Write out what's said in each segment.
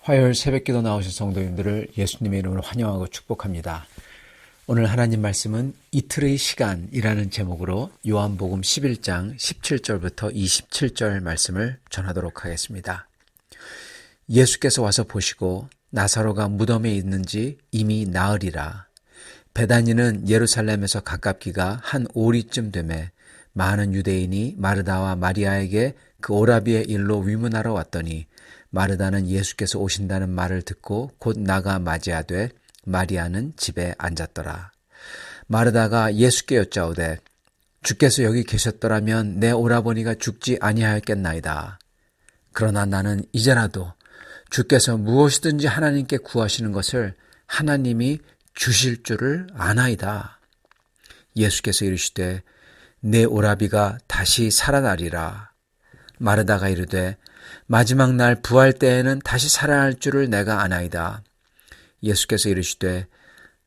화요일 새벽기도 나오신 성도님들을 예수님의 이름으로 환영하고 축복합니다. 오늘 하나님 말씀은 이틀의 시간이라는 제목으로 요한복음 11장 17절부터 27절 말씀을 전하도록 하겠습니다. 예수께서 와서 보시고 나사로가 무덤에 있는지 이미 나으리라. 베다니는 예루살렘에서 가깝기가 한 오리쯤 되매 많은 유대인이 마르다와 마리아에게 그 오라비의 일로 위문하러 왔더니 마르다는 예수께서 오신다는 말을 듣고 곧 나가 맞이하되 마리아는 집에 앉았더라. 마르다가 예수께 여짜오되 주께서 여기 계셨더라면 내 오라버니가 죽지 아니하였겠나이다. 그러나 나는 이제라도 주께서 무엇이든지 하나님께 구하시는 것을 하나님이 주실 줄을 아나이다. 예수께서 이르시되 내 오라비가 다시 살아나리라. 마르다가 이르되 마지막 날 부활 때에는 다시 살아날 줄을 내가 아나이다. 예수께서 이르시되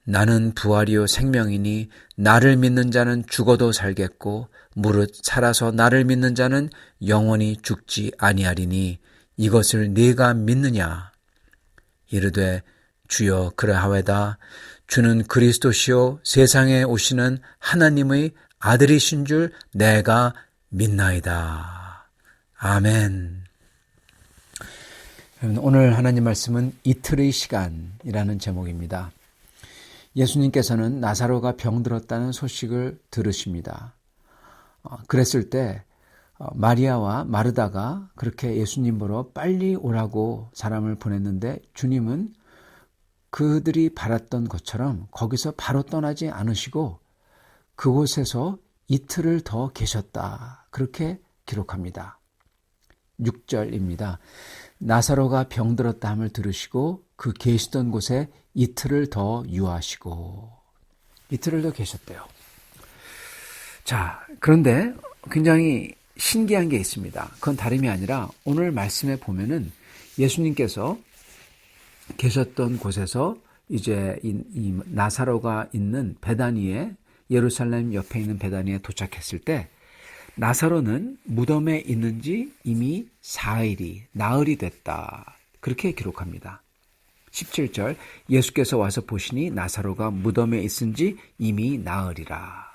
나는 부활이요 생명이니 나를 믿는 자는 죽어도 살겠고 무릇 살아서 나를 믿는 자는 영원히 죽지 아니하리니 이것을 네가 믿느냐? 이르되 주여 그러하외다. 주는 그리스도시요 세상에 오시는 하나님의 아들이신 줄 내가 믿나이다. 아멘. 오늘 하나님 말씀은 이틀의 시간이라는 제목입니다. 예수님께서는 나사로가 병들었다는 소식을 들으십니다. 그랬을 때 마리아와 마르다가 그렇게 예수님 보러 빨리 오라고 사람을 보냈는데 주님은 그들이 바랐던 것처럼 거기서 바로 떠나지 않으시고 그곳에서 이틀을 더 계셨다. 그렇게 기록합니다. 6절입니다. 나사로가 병들었다 함을 들으시고 그 계시던 곳에 이틀을 더 유하시고 이틀을 더 계셨대요. 자, 그런데 굉장히 신기한 게 있습니다. 그건 다름이 아니라 오늘 말씀에 보면은 예수님께서 계셨던 곳에서 이제 이 나사로가 있는 베다니에 예루살렘 옆에 있는 베다니에 도착했을 때 나사로는 무덤에 있는지 이미 나흘이 됐다. 그렇게 기록합니다. 17절 예수께서 와서 보시니 나사로가 무덤에 있은지 이미 나흘이라.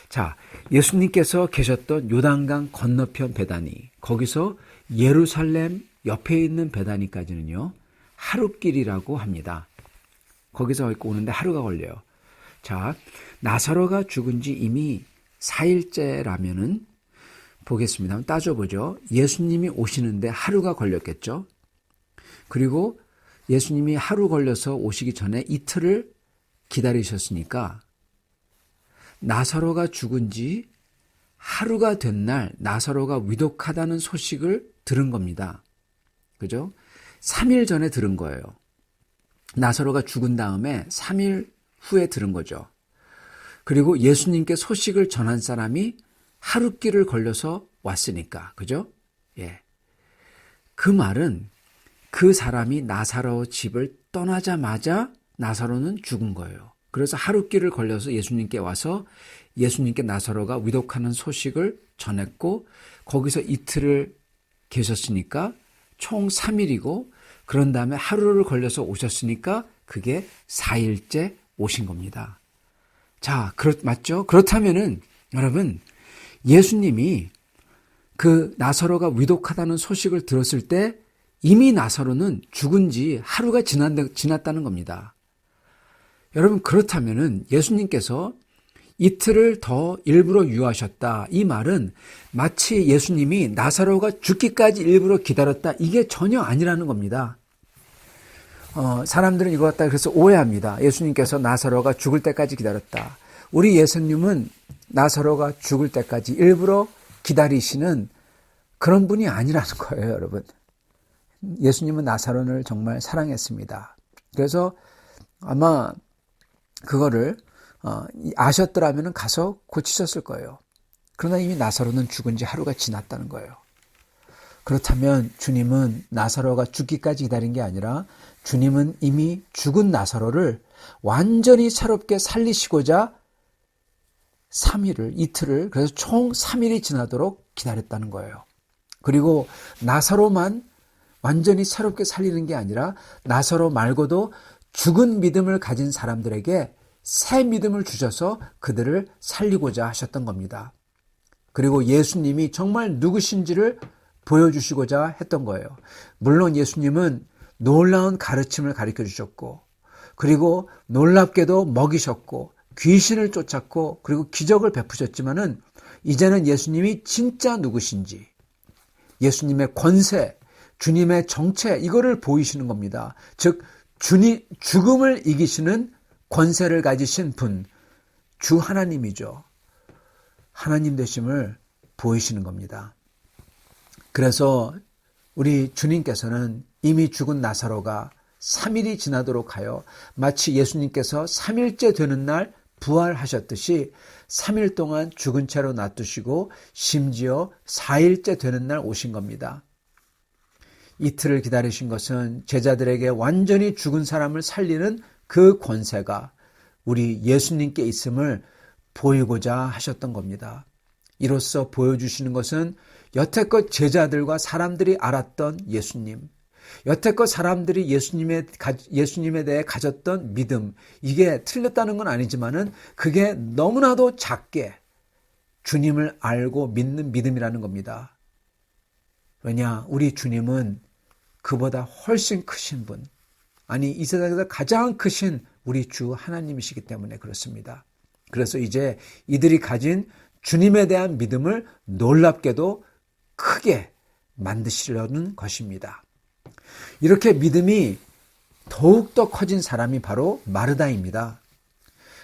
자, 예수님께서 계셨던 요단강 건너편 베다니, 거기서 예루살렘 옆에 있는 베다니까지는요 하룻길이라고 합니다. 거기서 오는데 하루가 걸려요. 자, 나사로가 죽은 지 이미 4일째라면은 보겠습니다. 한번 따져보죠. 예수님이 오시는데 하루가 걸렸겠죠. 그리고 예수님이 하루 걸려서 오시기 전에 이틀을 기다리셨으니까 나사로가 죽은 지 하루가 된 날 나사로가 위독하다는 소식을 들은 겁니다. 그죠? 3일 전에 들은 거예요. 나사로가 죽은 다음에 3일 후에 들은 거죠. 그리고 예수님께 소식을 전한 사람이 하룻길을 걸려서 왔으니까. 그죠? 예. 그 말은 그 사람이 나사로 집을 떠나자마자 나사로는 죽은 거예요. 그래서 하룻길을 걸려서 예수님께 와서 예수님께 나사로가 위독하는 소식을 전했고 거기서 이틀을 계셨으니까 총 3일이고 그런 다음에 하루를 걸려서 오셨으니까 그게 4일째 오신 겁니다. 자, 맞죠? 그렇다면은 여러분 예수님이 그 나사로가 위독하다는 소식을 들었을 때 이미 나사로는 죽은 지 하루가 지났다는 겁니다. 여러분 그렇다면은 예수님께서 이틀을 더 일부러 유하셨다. 이 말은 마치 예수님이 나사로가 죽기까지 일부러 기다렸다. 이게 전혀 아니라는 겁니다. 사람들은 이거 갖다 그래서 오해합니다. 예수님께서 나사로가 죽을 때까지 기다렸다. 우리 예수님은 나사로가 죽을 때까지 일부러 기다리시는 그런 분이 아니라는 거예요, 여러분. 예수님은 나사로를 정말 사랑했습니다. 그래서 아마 그거를 아셨더라면 가서 고치셨을 거예요. 그러나 이미 나사로는 죽은 지 하루가 지났다는 거예요. 그렇다면 주님은 나사로가 죽기까지 기다린 게 아니라 주님은 이미 죽은 나사로를 완전히 새롭게 살리시고자 3일을, 이틀을, 그래서 총 3일이 지나도록 기다렸다는 거예요. 그리고 나사로만 완전히 새롭게 살리는 게 아니라 나사로 말고도 죽은 믿음을 가진 사람들에게 새 믿음을 주셔서 그들을 살리고자 하셨던 겁니다. 그리고 예수님이 정말 누구신지를 보여주시고자 했던 거예요. 물론 예수님은 놀라운 가르침을 가르쳐 주셨고, 그리고 놀랍게도 먹이셨고, 귀신을 쫓았고, 그리고 기적을 베푸셨지만은 이제는 예수님이 진짜 누구신지, 예수님의 권세, 주님의 정체, 이거를 보이시는 겁니다. 즉, 죽음을 이기시는 권세를 가지신 분, 주 하나님이죠. 하나님 되심을 보이시는 겁니다. 그래서 우리 주님께서는 이미 죽은 나사로가 3일이 지나도록 하여 마치 예수님께서 3일째 되는 날 부활하셨듯이 3일 동안 죽은 채로 놔두시고 심지어 4일째 되는 날 오신 겁니다. 이틀을 기다리신 것은 제자들에게 완전히 죽은 사람을 살리는 그 권세가 우리 예수님께 있음을 보이고자 하셨던 겁니다. 이로써 보여주시는 것은 여태껏 제자들과 사람들이 알았던 예수님, 여태껏 사람들이 예수님에 대해 가졌던 믿음, 이게 틀렸다는 건 아니지만은 그게 너무나도 작게 주님을 알고 믿는 믿음이라는 겁니다. 왜냐, 우리 주님은 그보다 훨씬 크신 분, 아니 이 세상에서 가장 크신 우리 주 하나님이시기 때문에 그렇습니다. 그래서 이제 이들이 가진 주님에 대한 믿음을 놀랍게도 크게 만드시려는 것입니다. 이렇게 믿음이 더욱더 커진 사람이 바로 마르다입니다.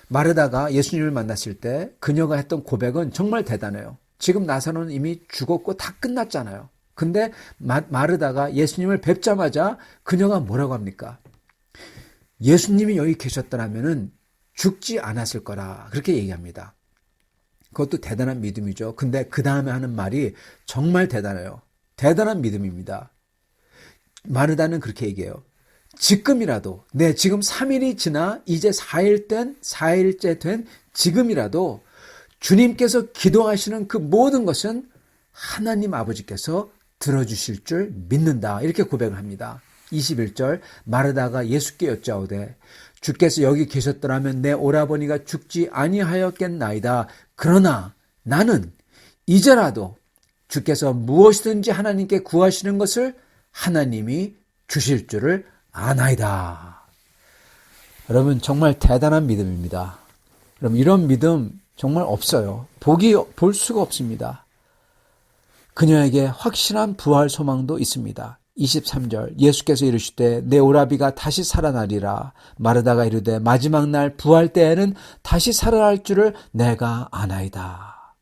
마르다가 예수님을 만났을 때 그녀가 했던 고백은 정말 대단해요. 지금 나사로는 이미 죽었고 다 끝났잖아요. 근데 마르다가 예수님을 뵙자마자 그녀가 뭐라고 합니까? 예수님이 여기 계셨더라면 죽지 않았을 거라, 그렇게 얘기합니다. 그것도 대단한 믿음이죠. 근데 그 다음에 하는 말이 정말 대단해요. 대단한 믿음입니다. 마르다는 그렇게 얘기해요. 지금이라도, 지금 3일이 지나 이제 4일째 된 지금이라도 주님께서 기도하시는 그 모든 것은 하나님 아버지께서 들어주실 줄 믿는다, 이렇게 고백을 합니다. 21절, 마르다가 예수께 여짜오되 주께서 여기 계셨더라면 내 오라버니가 죽지 아니하였겠나이다. 그러나 나는 이제라도 주께서 무엇이든지 하나님께 구하시는 것을 하나님이 주실 줄을 아나이다. 여러분, 정말 대단한 믿음입니다. 여러분, 이런 믿음 정말 없어요. 볼 수가 없습니다. 그녀에게 확실한 부활 소망도 있습니다. 23절, 예수께서 이르시되 내 오라비가 다시 살아나리라. 마르다가 이르되 마지막 날 부활 때에는 다시 살아날 줄을 내가 아나이다.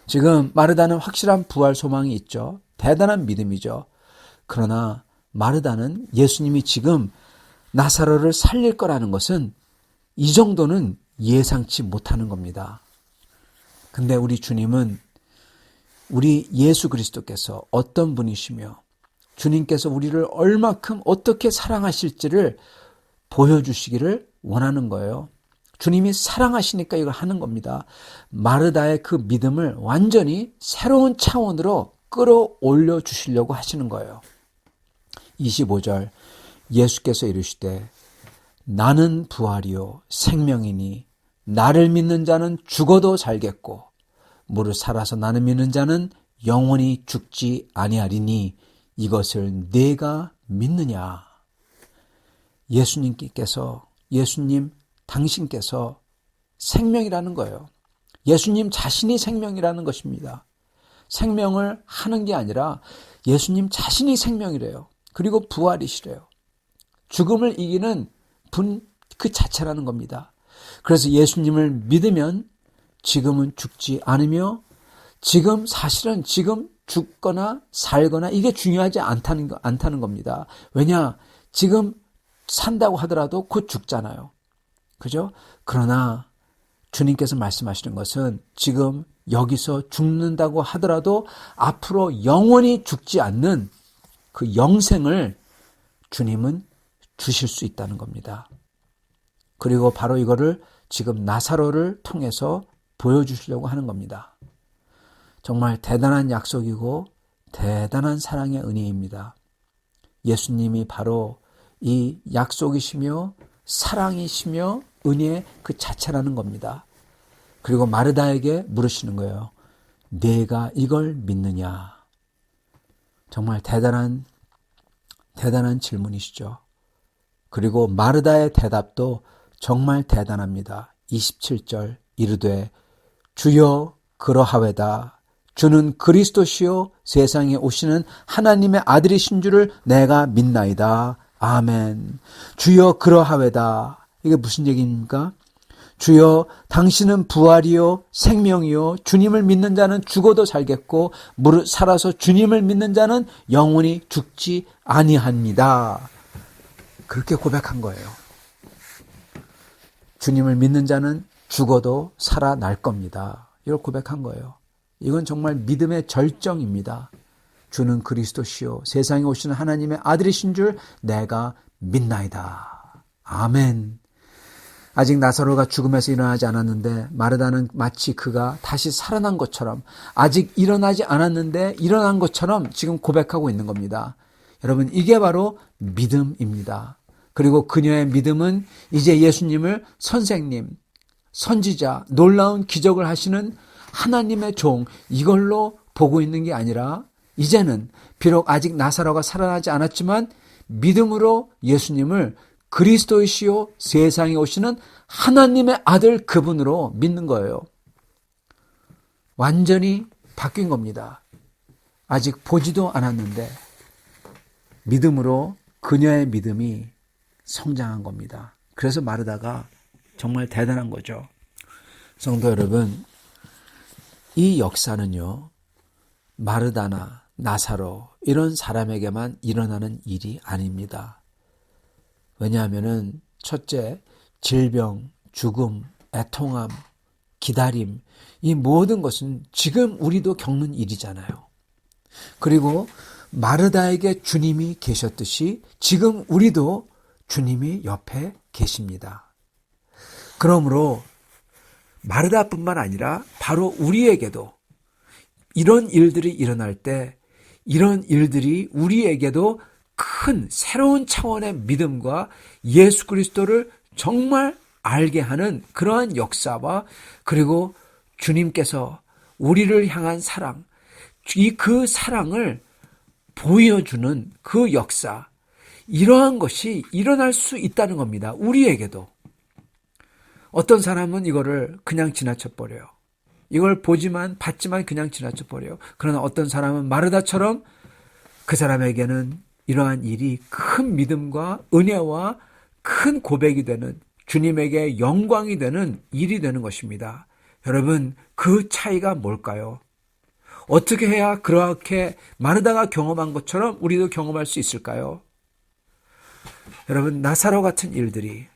지금 마르다는 확실한 부활 소망이 있죠. 대단한 믿음이죠. 그러나 마르다는 예수님이 지금 나사로를 살릴 거라는 것은 이 정도는 예상치 못하는 겁니다. 근데 우리 주님은, 우리 예수 그리스도께서 어떤 분이시며 주님께서 우리를 얼마큼 어떻게 사랑하실지를 보여주시기를 원하는 거예요. 주님이 사랑하시니까 이걸 하는 겁니다. 마르다의 그 믿음을 완전히 새로운 차원으로 끌어올려 주시려고 하시는 거예요. 25절, 예수께서 이르시되 나는 부활이요 생명이니 나를 믿는 자는 죽어도 살겠고 무릇 살아서 나를 믿는 자는 영원히 죽지 아니하리니 이것을 네가 믿느냐. 예수님 당신께서 생명이라는 거예요. 예수님 자신이 생명이라는 것입니다. 생명을 하는 게 아니라 예수님 자신이 생명이래요. 그리고 부활이시래요. 죽음을 이기는 분 그 자체라는 겁니다. 그래서 예수님을 믿으면 지금은 죽지 않으며 사실은 지금 죽거나 살거나 이게 중요하지 않다는 겁니다. 왜냐? 지금 산다고 하더라도 곧 죽잖아요. 그죠? 그러나 주님께서 말씀하시는 것은 지금 여기서 죽는다고 하더라도 앞으로 영원히 죽지 않는 그 영생을 주님은 주실 수 있다는 겁니다. 그리고 바로 이거를 지금 나사로를 통해서 보여주시려고 하는 겁니다. 정말 대단한 약속이고 대단한 사랑의 은혜입니다. 예수님이 바로 이 약속이시며 사랑이시며 은혜의 그 자체라는 겁니다. 그리고 마르다에게 물으시는 거예요. 네가 이걸 믿느냐? 정말 대단한 질문이시죠. 그리고 마르다의 대답도 정말 대단합니다. 27절 이르되 주여 그러하외다. 주는 그리스도시요 세상에 오시는 하나님의 아들이신 줄을 내가 믿나이다. 아멘. 주여 그러하외다. 이게 무슨 얘기입니까? 주여 당신은 부활이요 생명이요 주님을 믿는 자는 죽어도 살겠고 무릇 살아서 주님을 믿는 자는 영원히 죽지 아니합니다. 그렇게 고백한 거예요. 주님을 믿는 자는 죽어도 살아날 겁니다. 이걸 고백한 거예요. 이건 정말 믿음의 절정입니다. 주는 그리스도시요 세상에 오시는 하나님의 아들이신 줄 내가 믿나이다. 아멘. 아직 나사로가 죽음에서 일어나지 않았는데 마르다는 마치 그가 다시 살아난 것처럼 아직 일어나지 않았는데 일어난 것처럼 지금 고백하고 있는 겁니다. 여러분 이게 바로 믿음입니다. 그리고 그녀의 믿음은 이제 예수님을 선생님, 선지자, 놀라운 기적을 하시는 하나님의 종 이걸로 보고 있는 게 아니라 이제는 비록 아직 나사로가 살아나지 않았지만 믿음으로 예수님을 그리스도이시요 세상에 오시는 하나님의 아들 그분으로 믿는 거예요. 완전히 바뀐 겁니다. 아직 보지도 않았는데 믿음으로 그녀의 믿음이 성장한 겁니다. 그래서 마르다가 정말 대단한 거죠. 성도 여러분, 이 역사는요, 마르다나 나사로 이런 사람에게만 일어나는 일이 아닙니다. 왜냐하면은 첫째, 질병, 죽음, 애통함, 기다림, 이 모든 것은 지금 우리도 겪는 일이잖아요. 그리고 마르다에게 주님이 계셨듯이 지금 우리도 주님이 옆에 계십니다. 그러므로 마르다뿐만 아니라 바로 우리에게도 이런 일들이 일어날 때 이런 일들이 우리에게도 큰 새로운 차원의 믿음과 예수 그리스도를 정말 알게 하는 그러한 역사와 그리고 주님께서 우리를 향한 사랑, 그 사랑을 보여주는 그 역사, 이러한 것이 일어날 수 있다는 겁니다. 우리에게도. 어떤 사람은 이거를 그냥 지나쳐버려요. 이걸 받지만 그냥 지나쳐버려요. 그러나 어떤 사람은 마르다처럼 그 사람에게는 이러한 일이 큰 믿음과 은혜와 큰 고백이 되는 주님에게 영광이 되는 일이 되는 것입니다. 여러분, 그 차이가 뭘까요? 어떻게 해야 그렇게 마르다가 경험한 것처럼 우리도 경험할 수 있을까요? 여러분, 나사로 같은 일들이,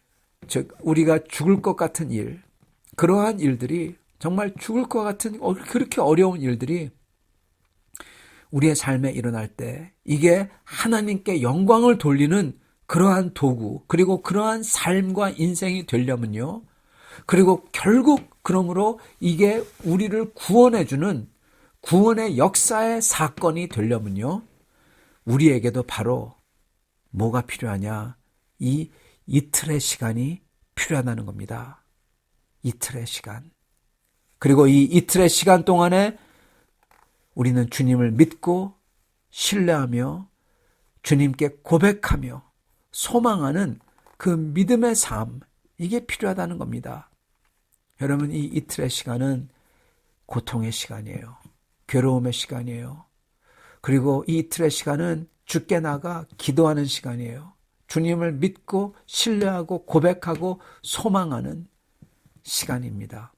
즉 우리가 죽을 것 같은 일, 그러한 일들이 정말 죽을 것 같은 그렇게 어려운 일들이 우리의 삶에 일어날 때 이게 하나님께 영광을 돌리는 그러한 도구, 그리고 그러한 삶과 인생이 되려면요. 그리고 결국 그러므로 이게 우리를 구원해주는 구원의 역사의 사건이 되려면요. 우리에게도 바로 뭐가 필요하냐? 이 이틀의 시간이 필요하다는 겁니다. 이틀의 시간. 그리고 이 이틀의 시간 동안에 우리는 주님을 믿고 신뢰하며 주님께 고백하며 소망하는 그 믿음의 삶, 이게 필요하다는 겁니다. 여러분, 이 이틀의 시간은 고통의 시간이에요. 괴로움의 시간이에요. 그리고 이 이틀의 시간은 주께 나가 기도하는 시간이에요. 주님을 믿고 신뢰하고 고백하고 소망하는 시간입니다.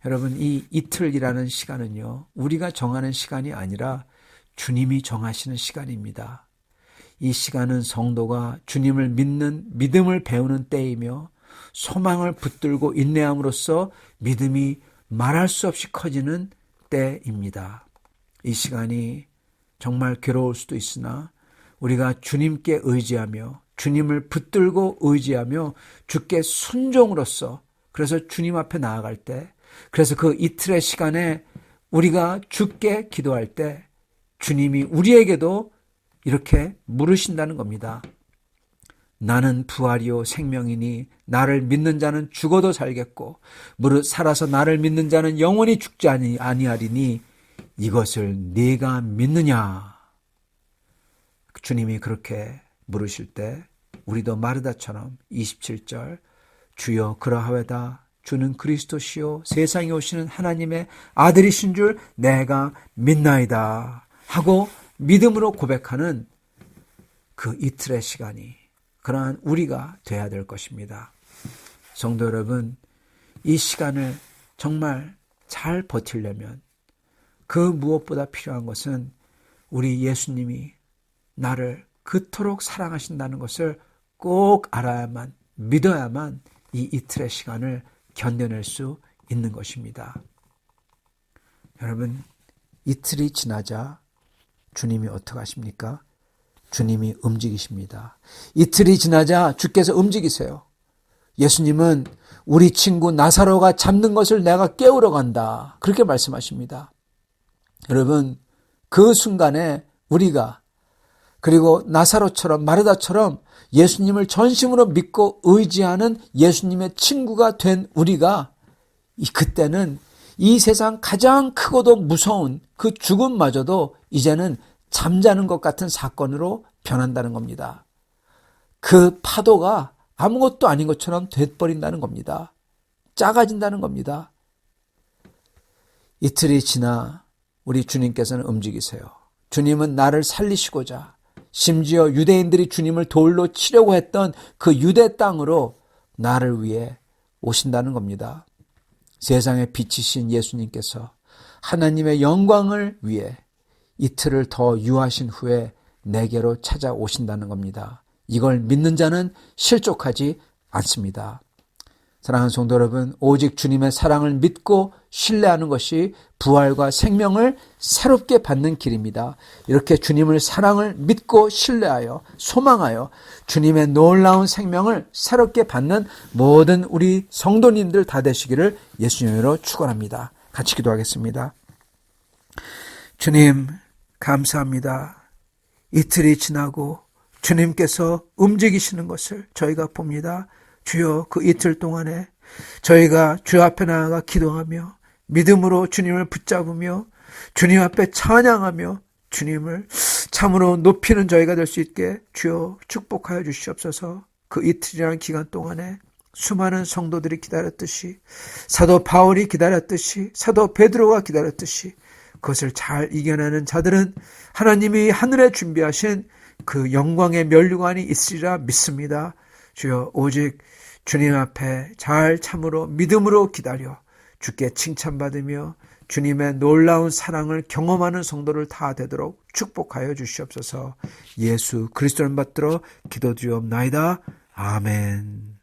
여러분, 이 이틀이라는 시간은요, 우리가 정하는 시간이 아니라 주님이 정하시는 시간입니다. 이 시간은 성도가 주님을 믿는 믿음을 배우는 때이며 소망을 붙들고 인내함으로써 믿음이 말할 수 없이 커지는 때입니다. 이 시간이 정말 괴로울 수도 있으나 우리가 주님께 의지하며 주님을 붙들고 의지하며 주께 순종으로써 그래서 주님 앞에 나아갈 때 그래서 그 이틀의 시간에 우리가 주께 기도할 때 주님이 우리에게도 이렇게 물으신다는 겁니다. 나는 부활이요 생명이니 나를 믿는 자는 죽어도 살겠고 무릇 살아서 나를 믿는 자는 영원히 죽지 아니하리니 이것을 네가 믿느냐. 주님이 그렇게 물으실 때 우리도 마르다처럼 27절 주여 그러하외다 주는 그리스도시요 세상에 오시는 하나님의 아들이신 줄 내가 믿나이다 하고 믿음으로 고백하는 그 이틀의 시간이 그러한 우리가 돼야 될 것입니다. 성도 여러분, 이 시간을 정말 잘 버티려면 그 무엇보다 필요한 것은 우리 예수님이 나를 그토록 사랑하신다는 것을 꼭 알아야만 믿어야만 이 이틀의 시간을 견뎌낼 수 있는 것입니다. 여러분, 이틀이 지나자 주님이 어떻게 하십니까? 주님이 움직이십니다. 이틀이 지나자 주께서 움직이세요. 예수님은 우리 친구 나사로가 잠든 것을 내가 깨우러 간다. 그렇게 말씀하십니다. 여러분, 그 순간에 우리가 그리고 나사로처럼 마르다처럼 예수님을 전심으로 믿고 의지하는 예수님의 친구가 된 우리가 그때는 이 세상 가장 크고도 무서운 그 죽음마저도 이제는 잠자는 것 같은 사건으로 변한다는 겁니다. 그 파도가 아무것도 아닌 것처럼 돼버린다는 겁니다. 작아진다는 겁니다. 이틀이 지나 우리 주님께서는 움직이세요. 주님은 나를 살리시고자 심지어 유대인들이 주님을 돌로 치려고 했던 그 유대 땅으로 나를 위해 오신다는 겁니다. 세상의 빛이신 예수님께서 하나님의 영광을 위해 이틀을 더 유하신 후에 내게로 찾아오신다는 겁니다. 이걸 믿는 자는 실족하지 않습니다. 사랑하는 성도 여러분, 오직 주님의 사랑을 믿고 신뢰하는 것이 부활과 생명을 새롭게 받는 길입니다. 이렇게 주님을 사랑을 믿고 신뢰하여 소망하여 주님의 놀라운 생명을 새롭게 받는 모든 우리 성도님들 다 되시기를 예수님으로 축원합니다. 같이 기도하겠습니다. 주님 감사합니다. 이틀이 지나고 주님께서 움직이시는 것을 저희가 봅니다. 주여 그 이틀 동안에 저희가 주 앞에 나아가 기도하며 믿음으로 주님을 붙잡으며 주님 앞에 찬양하며 주님을 참으로 높이는 저희가 될 수 있게 주여 축복하여 주시옵소서. 그 이틀이라는 기간 동안에 수많은 성도들이 기다렸듯이 사도 바울이 기다렸듯이 사도 베드로가 기다렸듯이 그것을 잘 이겨내는 자들은 하나님이 하늘에 준비하신 그 영광의 면류관이 있으리라 믿습니다. 주여 오직 주님 앞에 잘 참으로 믿음으로 기다려 주께 칭찬받으며 주님의 놀라운 사랑을 경험하는 성도를 다 되도록 축복하여 주시옵소서. 예수 그리스도를 받들어 기도드리옵나이다. 아멘.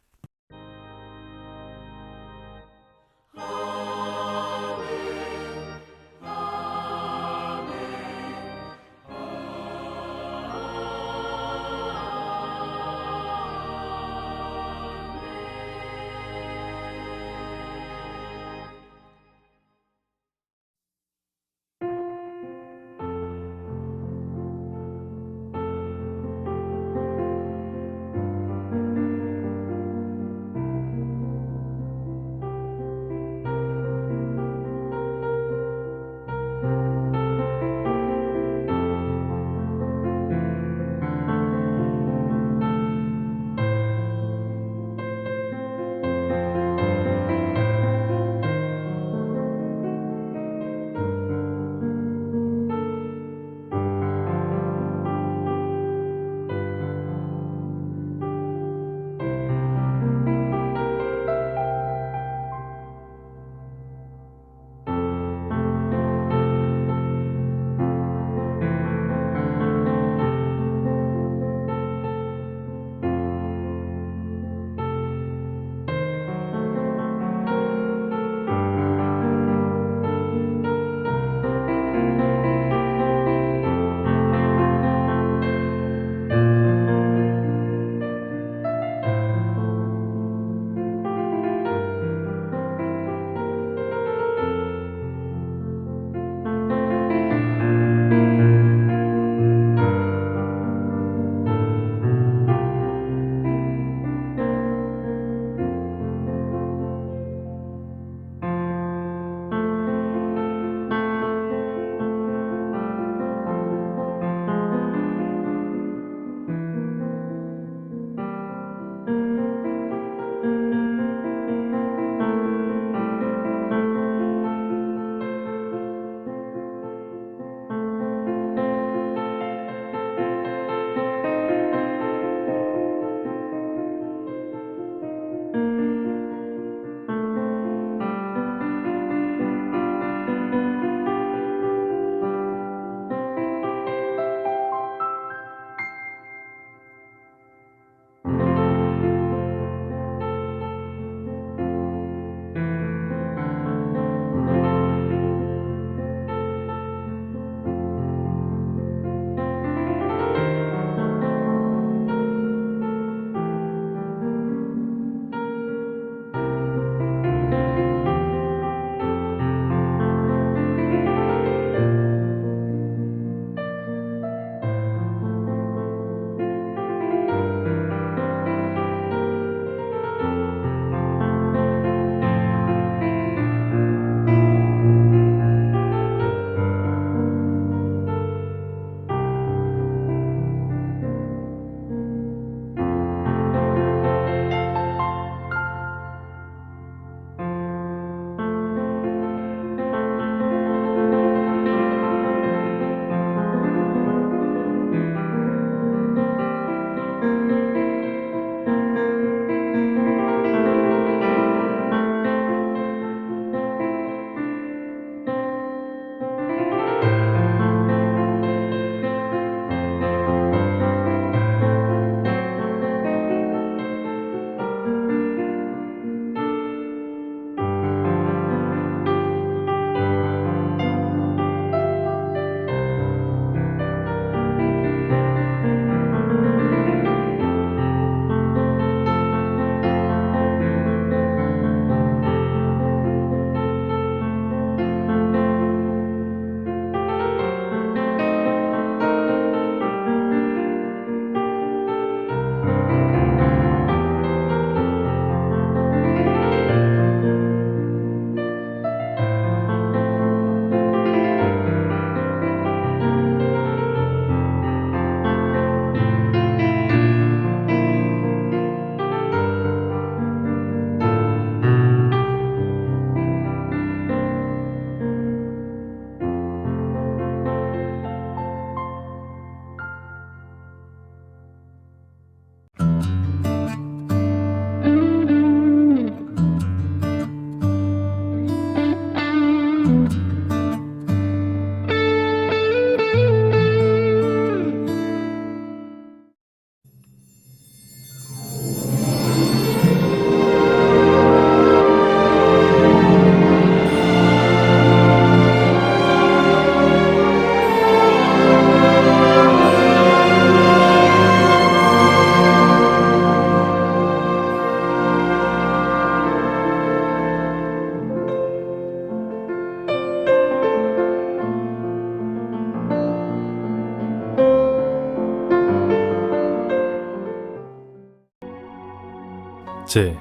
제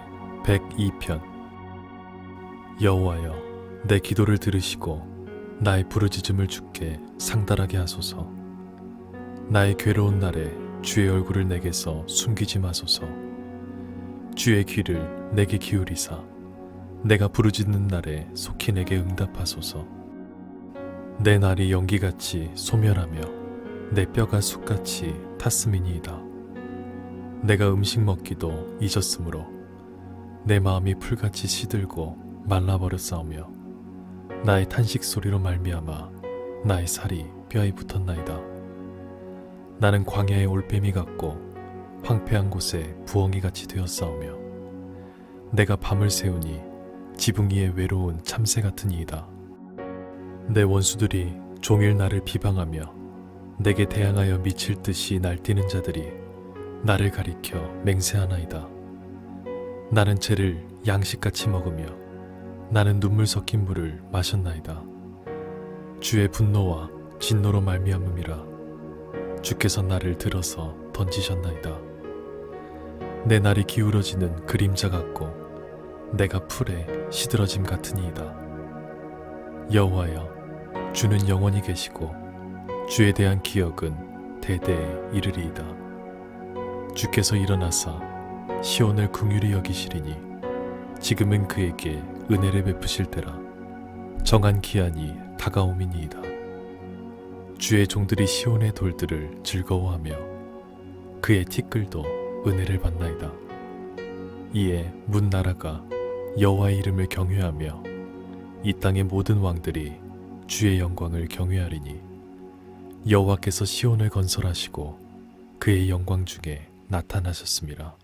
102편. 여호와여, 내 기도를 들으시고 나의 부르짖음을 주께 상달하게 하소서. 나의 괴로운 날에 주의 얼굴을 내게서 숨기지 마소서. 주의 귀를 내게 기울이사 내가 부르짖는 날에 속히 내게 응답하소서. 내 날이 연기같이 소멸하며 내 뼈가 숯같이 탔음이니이다. 내가 음식 먹기도 잊었으므로 내 마음이 풀같이 시들고 말라버렸사오며 나의 탄식 소리로 말미암아 나의 살이 뼈에 붙었나이다. 나는 광야의 올빼미 같고 황폐한 곳에 부엉이같이 되었사오며 내가 밤을 새우니 지붕 위에 외로운 참새 같으니이다. 내 원수들이 종일 나를 비방하며 내게 대항하여 미칠 듯이 날뛰는 자들이 나를 가리켜 맹세하나이다. 나는 죄를 양식같이 먹으며 나는 눈물 섞인 물을 마셨나이다. 주의 분노와 진노로 말미암음이라. 주께서 나를 들어서 던지셨나이다. 내 날이 기울어지는 그림자 같고 내가 풀에 시들어짐 같으니이다. 여호와여, 주는 영원히 계시고 주에 대한 기억은 대대에 이르리이다. 주께서 일어나사 시온을 긍휼히 여기시리니 지금은 그에게 은혜를 베푸실 때라. 정한 기한이 다가옴이니이다. 주의 종들이 시온의 돌들을 즐거워하며 그의 티끌도 은혜를 받나이다. 이에 문 나라가 여호와의 이름을 경외하며 이 땅의 모든 왕들이 주의 영광을 경외하리니 여호와께서 시온을 건설하시고 그의 영광 중에 나타나셨습니다.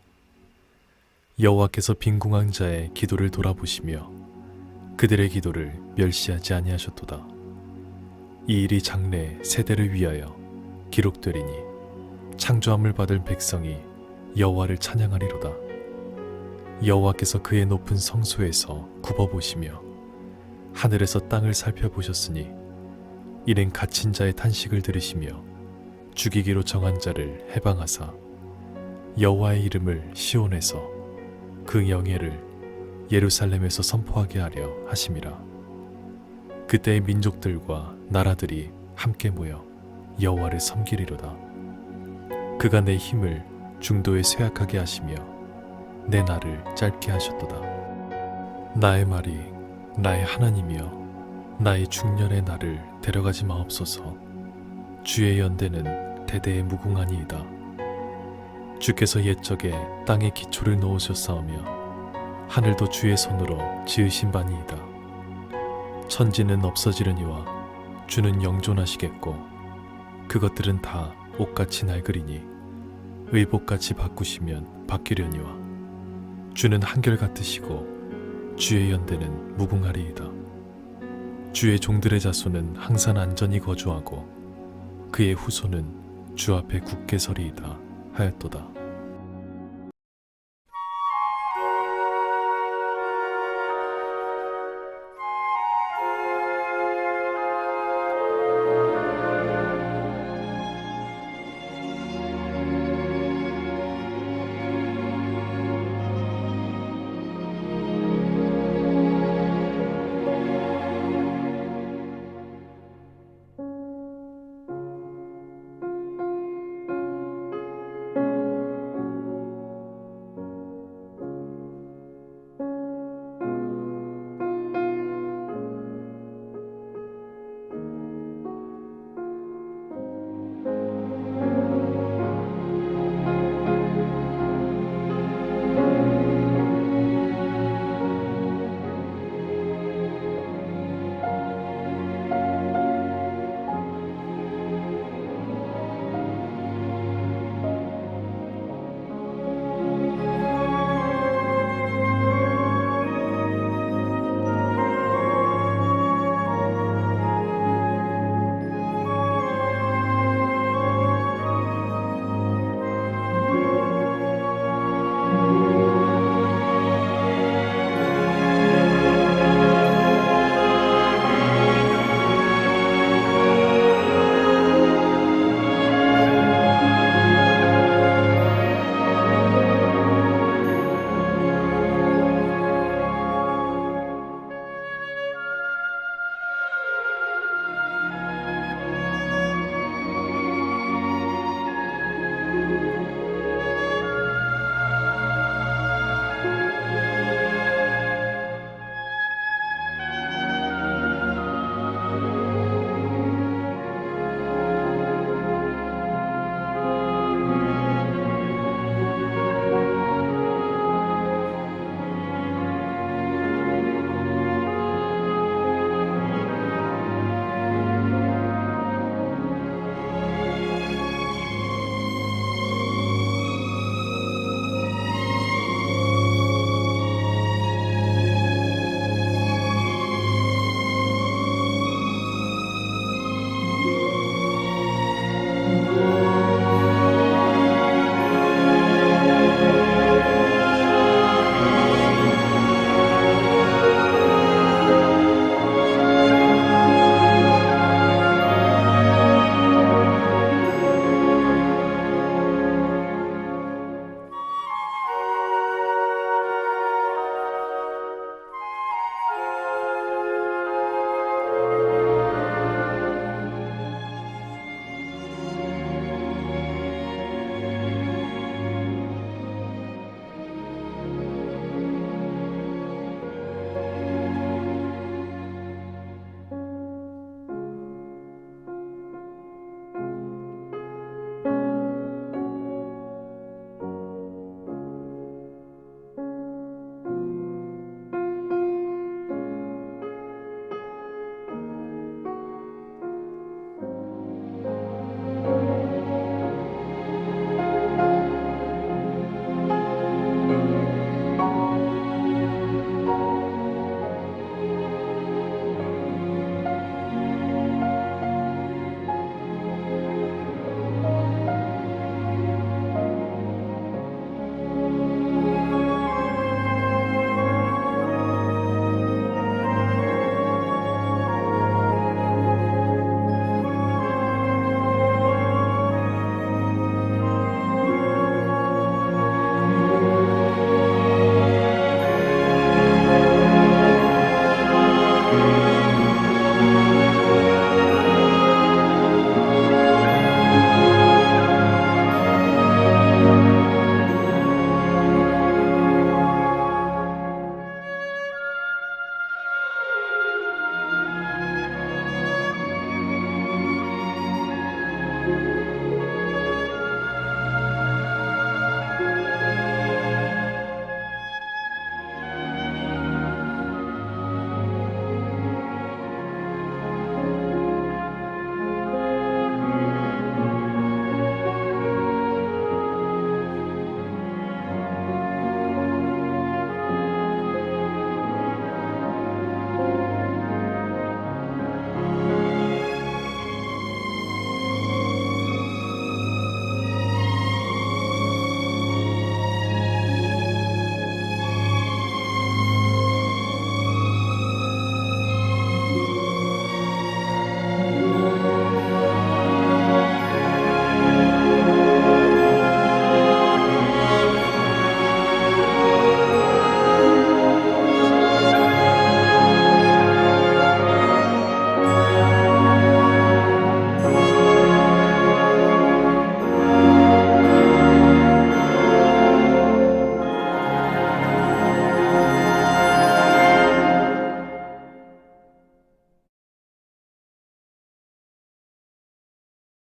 여호와께서 빈궁한 자의 기도를 돌아보시며 그들의 기도를 멸시하지 아니하셨도다. 이 일이 장래 세대를 위하여 기록되리니 창조함을 받을 백성이 여호와를 찬양하리로다. 여호와께서 그의 높은 성소에서 굽어보시며 하늘에서 땅을 살펴보셨으니 이는 갇힌 자의 탄식을 들으시며 죽이기로 정한 자를 해방하사 여호와의 이름을 시온에서 그 영예를 예루살렘에서 선포하게 하려 하심이라. 그때의 민족들과 나라들이 함께 모여 여호와를 섬기리로다. 그가 내 힘을 중도에 쇠약하게 하시며 내 날을 짧게 하셨도다. 나의 말이 나의 하나님이여, 나의 중년의 날을 데려가지 마옵소서. 주의 연대는 대대에 무궁하니이다. 주께서 옛적에 땅에 기초를 놓으셨사오며 하늘도 주의 손으로 지으신 바니이다. 천지는 없어지려니와 주는 영존하시겠고 그것들은 다 옷같이 낡으리니 의복같이 바꾸시면 바뀌려니와 주는 한결같으시고 주의 연대는 무궁하리이다. 주의 종들의 자손은 항상 안전히 거주하고 그의 후손은 주 앞에 굳게 서리이다 하였도다.